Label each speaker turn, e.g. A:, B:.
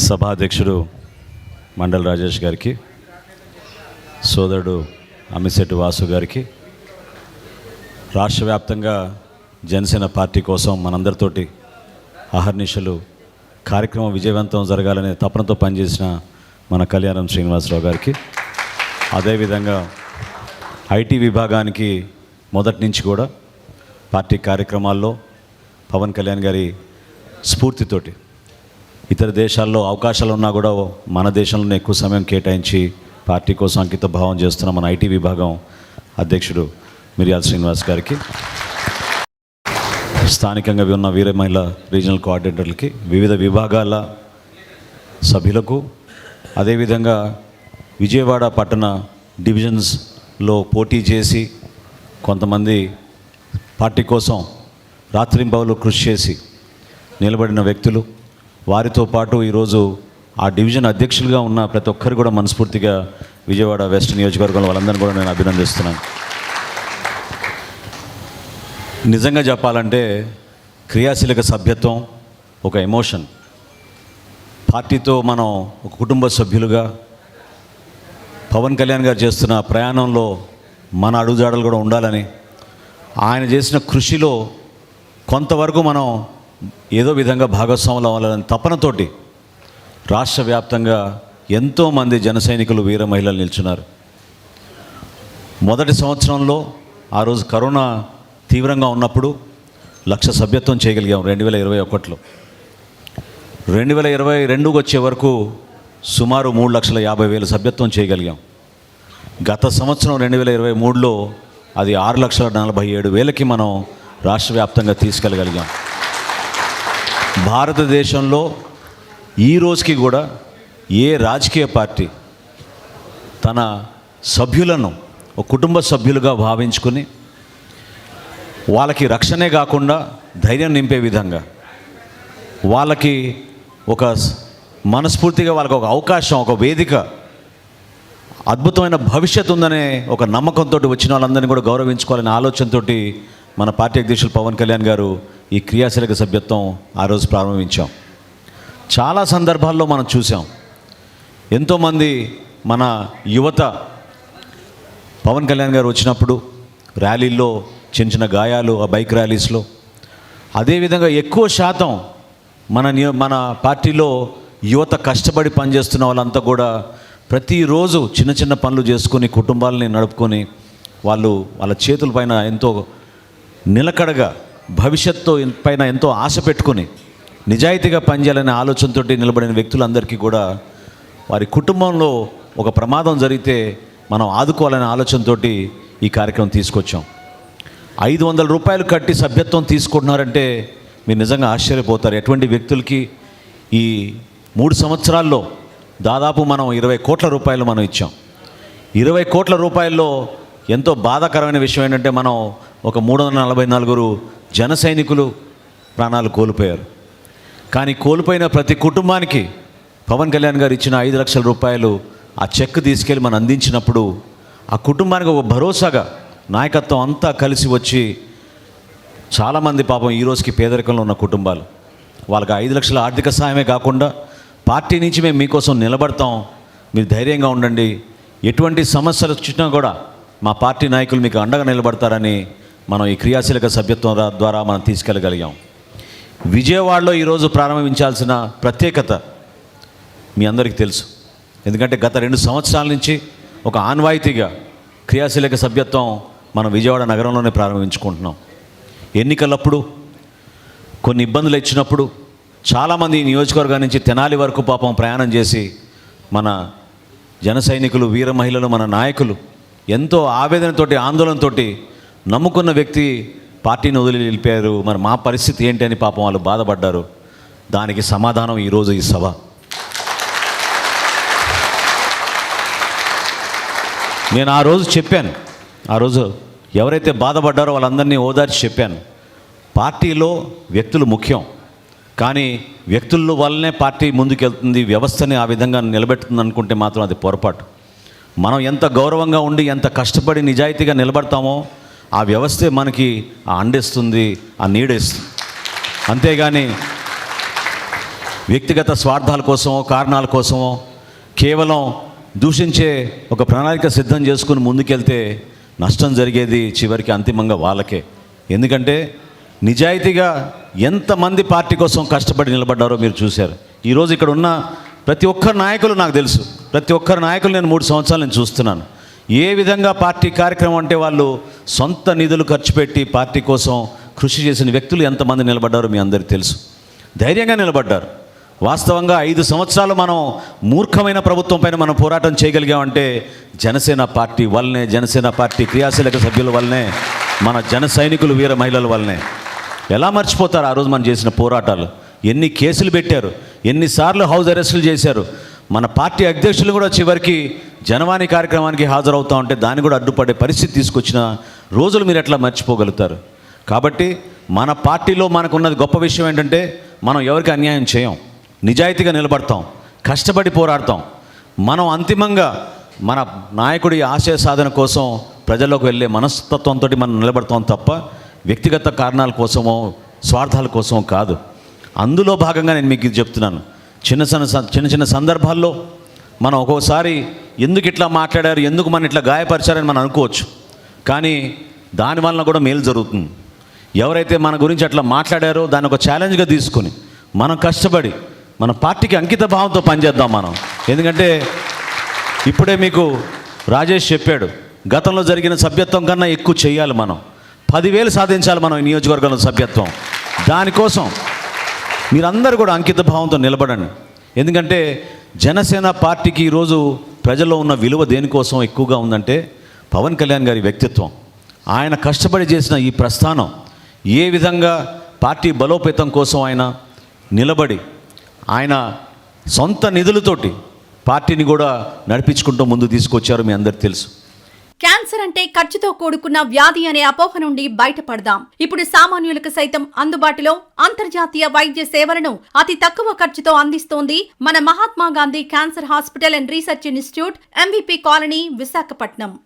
A: సభాధ్యక్షుడు మండల్ రాజేష్ గారికి, సోదరుడు అమిశెట్టి వాసు గారికి, రాష్ట్ర వ్యాప్తంగా జనసేన పార్టీ కోసం మనందరితోటి అహర్నిశలు కార్యక్రమం విజయవంతం జరగాలనే తపనతో పనిచేసిన మన కళ్యాణం శ్రీనివాసరావు గారికి, అదేవిధంగా ఐటీ విభాగానికి మొదటి నుంచి కూడా పార్టీ కార్యక్రమాల్లో పవన్ కళ్యాణ్ గారి స్ఫూర్తితోటి ఇతర దేశాల్లో అవకాశాలు ఉన్నా కూడా మన దేశంలోనే ఎక్కువ సమయం కేటాయించి పార్టీ కోసం అంకిత భావం చేస్తున్న మన ఐటీ విభాగం అధ్యక్షుడు మిర్యాల శ్రీనివాస్ గారికి, స్థానికంగా ఉన్న వీర మహిళ రీజనల్ కోఆర్డినేటర్లకి, వివిధ విభాగాల సభ్యులకు, అదేవిధంగా విజయవాడ పట్టణ డివిజన్స్లో పోటీ చేసి కొంతమంది పార్టీ కోసం రాత్రింబవలు కృషి చేసి నిలబడిన వ్యక్తులు, వారితో పాటు ఈరోజు ఆ డివిజన్ అధ్యక్షులుగా ఉన్న ప్రతి ఒక్కరు కూడా మనస్ఫూర్తిగా విజయవాడ వెస్ట్ నియోజకవర్గంలో వాళ్ళందరినీ కూడా నేను అభినందిస్తున్నాను. నిజంగా చెప్పాలంటే క్రియాశీలక సభ్యత్వం ఒక ఎమోషన్. పార్టీతో మనం ఒక కుటుంబ సభ్యులుగా పవన్ కళ్యాణ్ గారు చేస్తున్న ప్రయాణంలో మన అడుగుజాడలు కూడా ఉండాలని, ఆయన చేసిన కృషిలో కొంతవరకు మనం ఏదో విధంగా భాగస్వాములు అవ్వాలని తపనతోటి రాష్ట్ర వ్యాప్తంగా ఎంతోమంది జన సైనికులు వీర మహిళలు నిల్చున్నారు. మొదటి సంవత్సరంలో ఆ రోజు కరోనా తీవ్రంగా ఉన్నప్పుడు 1,00,000 సభ్యత్వం చేయగలిగాం 2021లో. 2022 వచ్చే వరకు సుమారు 3,50,000 సభ్యత్వం చేయగలిగాం. గత సంవత్సరం 2023లో అది 6,47,000కి మనం రాష్ట్ర వ్యాప్తంగా తీసుకెళ్ళగలిగాం. భారతదేశంలో ఈ రోజుకి కూడా ఏ రాజకీయ పార్టీ తన సభ్యులను ఒక కుటుంబ సభ్యులుగా భావించుకుని వాళ్ళకి రక్షణే కాకుండా ధైర్యం నింపే విధంగా, వాళ్ళకి ఒక మనస్ఫూర్తిగా వాళ్ళకి ఒక అవకాశం, ఒక వేదిక, అద్భుతమైన భవిష్యత్తు ఉందనే ఒక నమ్మకంతో వచ్చిన వాళ్ళందరినీ కూడా గౌరవించుకోవాలనే ఆలోచనతో మన పార్టీ అధ్యక్షులు పవన్ కళ్యాణ్ గారు ఈ క్రియాశీలక సభ్యత్వం ఆ రోజు ప్రారంభించాం. చాలా సందర్భాల్లో మనం చూసాం, ఎంతోమంది మన యువత పవన్ కళ్యాణ్ గారు వచ్చినప్పుడు ర్యాలీల్లో చిన్న చిన్న గాయాలు, ఆ బైక్ ర్యాలీస్లో, అదేవిధంగా ఎక్కువ శాతం మన పార్టీలో యువత కష్టపడి పనిచేస్తున్న వాళ్ళంతా కూడా ప్రతిరోజు చిన్న చిన్న పనులు చేసుకొని కుటుంబాలని నడుపుకొని వాళ్ళ చేతులపైన ఎంతో నిలకడగా భవిష్యత్తు పైన ఎంతో ఆశ పెట్టుకొని నిజాయితీగా పనిచేయాలనే ఆలోచనతో నిలబడిన వ్యక్తులందరికీ కూడా వారి కుటుంబంలో ఒక ప్రమాదం జరిగితే మనం ఆదుకోవాలనే ఆలోచనతో ఈ కార్యక్రమం తీసుకొచ్చాం. 500 రూపాయలు కట్టి సభ్యత్వం తీసుకుంటున్నారంటే మీరు నిజంగా ఆశ్చర్యపోతారు. ఎటువంటి వ్యక్తులకి ఈ 3 సంవత్సరాల్లో దాదాపు మనం 20 కోట్ల రూపాయలు మనం ఇచ్చాం. 20 కోట్ల రూపాయల్లో ఎంతో బాధాకరమైన విషయం ఏంటంటే మనం ఒక 344 జన సైనికులు ప్రాణాలు కోల్పోయారు. కానీ కోల్పోయిన ప్రతి కుటుంబానికి పవన్ కళ్యాణ్ గారు ఇచ్చిన 5 లక్షల రూపాయలు ఆ చెక్ తీసుకెళ్ళి మనం అందించినప్పుడు ఆ కుటుంబానికి ఒక భరోసాగా నాయకత్వం అంతా కలిసి వచ్చి, చాలామంది పాపం ఈ రోజుకి పేదరికంలో ఉన్న కుటుంబాలు, వాళ్ళకి 5 లక్షల ఆర్థిక సాయమే కాకుండా పార్టీ నుంచి మేము మీకోసం నిలబడతాం, మీరు ధైర్యంగా ఉండండి, ఎటువంటి సమస్యలు వచ్చినా కూడా మా పార్టీ నాయకులు మీకు అండగా నిలబడతారని మనం ఈ క్రియాశీలక సభ్యత్వం ద్వారా మనం తీసుకెళ్ళగలిగాం. విజయవాడలో ఈరోజు ప్రారంభించాల్సిన ప్రత్యేకత మీ అందరికీ తెలుసు. ఎందుకంటే గత 2 సంవత్సరాల నుంచి ఒక ఆన్వాయితీగా క్రియాశీలక సభ్యత్వం మనం విజయవాడ నగరంలోనే ప్రారంభించుకుంటున్నాం. ఎన్నికలప్పుడు కొన్ని ఇబ్బందులు ఇచ్చినప్పుడు చాలామంది ఈ నియోజకవర్గం నుంచి తెనాలి వరకు పాపం ప్రయాణం చేసి మన జన సైనికులు, వీర మహిళలు, మన నాయకులు ఎంతో ఆవేదనతోటి, ఆందోళనతోటి నమ్ముకున్న వ్యక్తి పార్టీని వదిలి వెళ్ళిపోయారు, మరి మా పరిస్థితి ఏంటి అని పాపం వాళ్ళు బాధపడ్డారు. దానికి సమాధానం ఈరోజు ఈ సభ. నేను ఆ రోజు చెప్పాను, ఆ రోజు ఎవరైతే బాధపడ్డారో వాళ్ళందరినీ ఓదార్చి చెప్పాను, పార్టీలో వ్యక్తులు ముఖ్యం, కానీ వ్యక్తుల వల్లనే పార్టీ ముందుకెళ్తుంది, వ్యవస్థని ఆ విధంగా నిలబెడుతుంది అనుకుంటే మాత్రం అది పొరపాటు. మనం ఎంత గౌరవంగా ఉండి ఎంత కష్టపడి నిజాయితీగా నిలబడతామో ఆ వ్యవస్థే మనకి ఆ అండేస్తుంది, ఆ నీడేస్తుంది. అంతేగాని వ్యక్తిగత స్వార్థాల కోసమో కారణాల కోసమో కేవలం దూషించే ఒక ప్రణాళిక సిద్ధం చేసుకుని ముందుకెళ్తే నష్టం జరిగేది చివరికి అంతిమంగా వాళ్ళకే. ఎందుకంటే నిజాయితీగా ఎంతమంది పార్టీ కోసం కష్టపడి నిలబడ్డారో మీరు చూశారు. ఈరోజు ఇక్కడ ఉన్న ప్రతి ఒక్కరు నాయకులు నాకు తెలుసు. ప్రతి ఒక్కరు నాయకులు నేను 3 సంవత్సరాలు నేను చూస్తున్నాను. ఏ విధంగా పార్టీ కార్యక్రమం అంటే వాళ్ళు సొంత నిధులు ఖర్చు పెట్టి పార్టీ కోసం కృషి చేసిన వ్యక్తులు ఎంతమంది నిలబడ్డారో మీ అందరికీ తెలుసు. ధైర్యంగా నిలబడ్డారు. వాస్తవంగా 5 సంవత్సరాలు మనం మూర్ఖమైన ప్రభుత్వం పైన మనం పోరాటం చేయగలిగామంటే జనసేన పార్టీ వల్లనే, జనసేన పార్టీ క్రియాశీలక సభ్యుల వల్లనే, మన జన సైనికులు వీర మహిళల వల్లనే. ఎలా మర్చిపోతారు ఆ రోజు మనం చేసిన పోరాటాలు? ఎన్ని కేసులు పెట్టారు, ఎన్నిసార్లు హౌస్ అరెస్టులు చేశారు. మన పార్టీ అధ్యక్షులు కూడా చివరికి జనవాణి కార్యక్రమానికి హాజరవుతా ఉంటే దాన్ని కూడా అడ్డుపడే పరిస్థితి తీసుకొచ్చిన రోజులు మీరు ఎట్లా మర్చిపోగలుగుతారు? కాబట్టి మన పార్టీలో మనకున్నది గొప్ప విషయం ఏంటంటే మనం ఎవరికి అన్యాయం చేయం, నిజాయితీగా నిలబడతాం, కష్టపడి పోరాడతాం. మనం అంతిమంగా మన నాయకుడి ఆశయ సాధన కోసం ప్రజల్లోకి వెళ్ళే మనస్తత్వంతో మనం నిలబడతాం తప్ప వ్యక్తిగత కారణాల కోసమో స్వార్థాల కోసమో కాదు. అందులో భాగంగా నేను మీకు ఇది చెప్తున్నాను. చిన్న చిన్న సందర్భాల్లో మనం ఒక్కోసారి ఎందుకు ఇట్లా మాట్లాడారు, ఎందుకు మనం ఇట్లా గాయపరిచారని మనం అనుకోవచ్చు. కానీ దానివల్ల కూడా మేలు జరుగుతుంది. ఎవరైతే మన గురించి అట్లా మాట్లాడారో దాన్ని ఒక ఛాలెంజ్గా తీసుకొని మనం కష్టపడి మన పార్టీకి అంకిత భావంతో పనిచేద్దాం మనం. ఎందుకంటే ఇప్పుడే మీకు రాజేష్ చెప్పాడు, గతంలో జరిగిన సభ్యత్వం కన్నా ఎక్కువ చేయాలి మనం. 10,000 సాధించాలి మనం ఈ నియోజకవర్గంలో సభ్యత్వం. దానికోసం మీరందరూ కూడా అంకిత భావంతో నిలబడండి. ఎందుకంటే జనసేన పార్టీకి ఈరోజు ప్రజల్లో ఉన్న విలువ దేనికోసం ఎక్కువగా ఉందంటే పవన్ కళ్యాణ్ గారి వ్యక్తిత్వం, ఆయన కష్టపడి చేసిన ఈ ప్రస్థానం, ఏ విధంగా పార్టీ బలోపేతం కోసం ఆయన నిలబడి ఆయన సొంత నిధులతోటి పార్టీని కూడా నడిపించుకుంటూ ముందు తీసుకొచ్చారు. మీ అందరికీ తెలుసు.
B: క్యాన్సర్ అంటే ఖర్చుతో కూడుకున్న వ్యాధి అనే అపోహ నుండి బయటపడదాం. ఇప్పుడు సామాన్యులకు సైతం అందుబాటులో అంతర్జాతీయ వైద్య సేవలను అతి తక్కువ ఖర్చుతో అందిస్తోంది మన Mahatma Gandhi cancer hospital and research institute, MVP colony, Visakhapatnam.